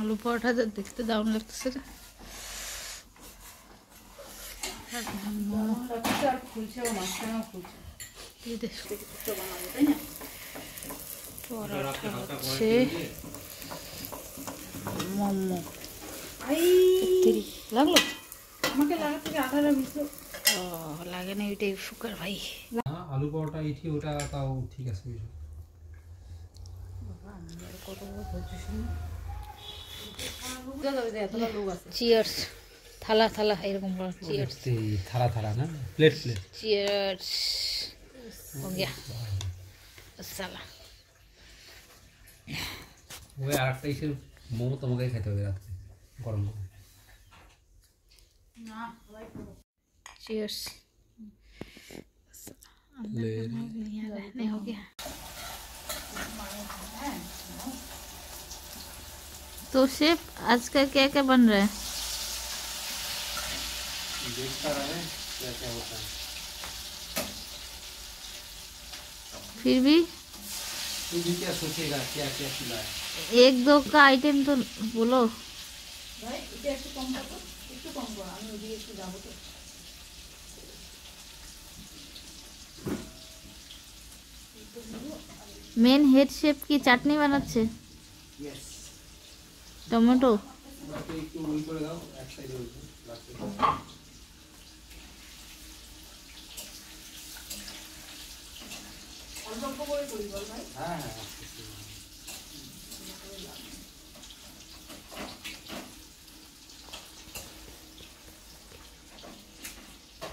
আলু পরোটাটা দেখতে দারুণ লাগতেছে রে। পরোটা হচ্ছে মোমো লাগলো আমাকে লাগাতে আঠারো ভিতর লাগে না ওইটাই শুকার ভাই। আলু পরোটা এটি ওটা তাও ঠিক আছে। চিয়ার্স থালা থালা এরকম চিয়ার্স থালা থালা না প্লেট প্লেট চিয়ার্স हो गया साला ওই আরেকটা ইসের মোমো তোমাকে খেতে হবে রাত্রে গরম গরম। चियर्स हो गया। तो शेफ आज का क्या क्या बन रहा है? देखता रहे क्या क्या होता है। फिर भी तू भी क्या सोचेगा क्या क्या खिलाए? एक दो का आइटम तो बोलो भाई এটা একটু কম করো একটু কম করো আমি ওদিকে একটু যাবো তো। मेन हेड शेफ की चाटनी बनाচ্ছে यस टमेटो বাকি একটু রোল করে দাও এক সাইডে হইছে লাগছে। অল্প অল্প করে করি বল ভাই। হ্যাঁ হ্যাঁ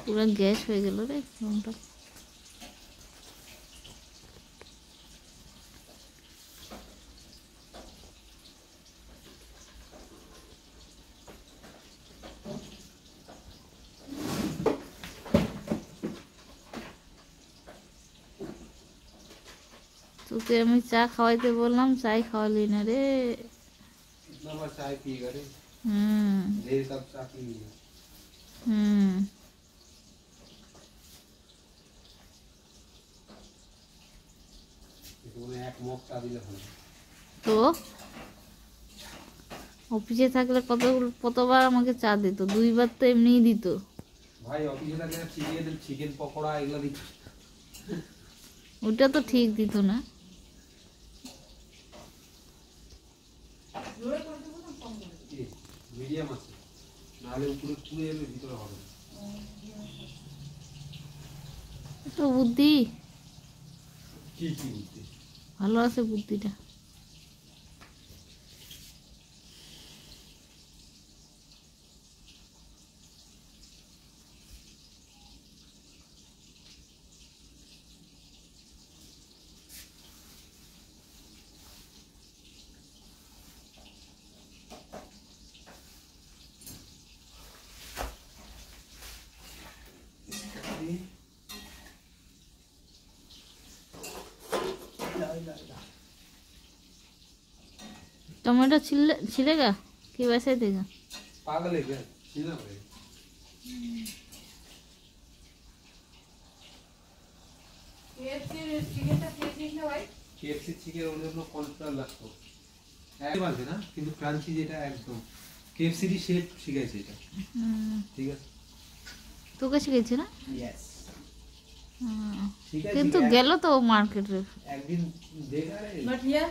पूरा गैस হয়ে গেল রে ফোনটা। তোকে আমি চা খাওয়াইতে বললাম চাই খাওয়ালি না রে। कितना बार चाय पिएगा रे? देर कब चाय पिएगा? इसमें एक मग चा दिले হবে। তো অফিসে থাকলে কতবার আমাকে চা দিত, দুইবার তো এমনিই দিত। ভাই অফিসে থাকলে চিকেন পকোড়া এগুলো দিত। ওটা তো ঠিক দিত না। জোরে করে দেবো না কম করে দেবো? মিডিয়াম আছে নাহলে উপরে পুড়ে যাবে ভিতরে হবে না। তো বুদ্ধি কি কি বুদ্ধি? ভালো আছে বুদ্ধিটা। टमाटर छिलेगा कि वैसे देगा? पागल है क्या? छीलना पड़ेगा। কেএফসি চিকেনটা খেয়ে দিস না ভাই। কেএফসি চিকেন ওর জন্য কর্নফ্লাওয়ার লাগতো একদম আছে না কিন্তু ক্রাঞ্চি যেটা একদম কেএফসি দি শেপ শিখাইছে এটা। ঠিক আছে তোকে শিখেছে না? यस কিন্তু গেল তো মার্কেটে একদিন দেখা রে বাট ইয়ার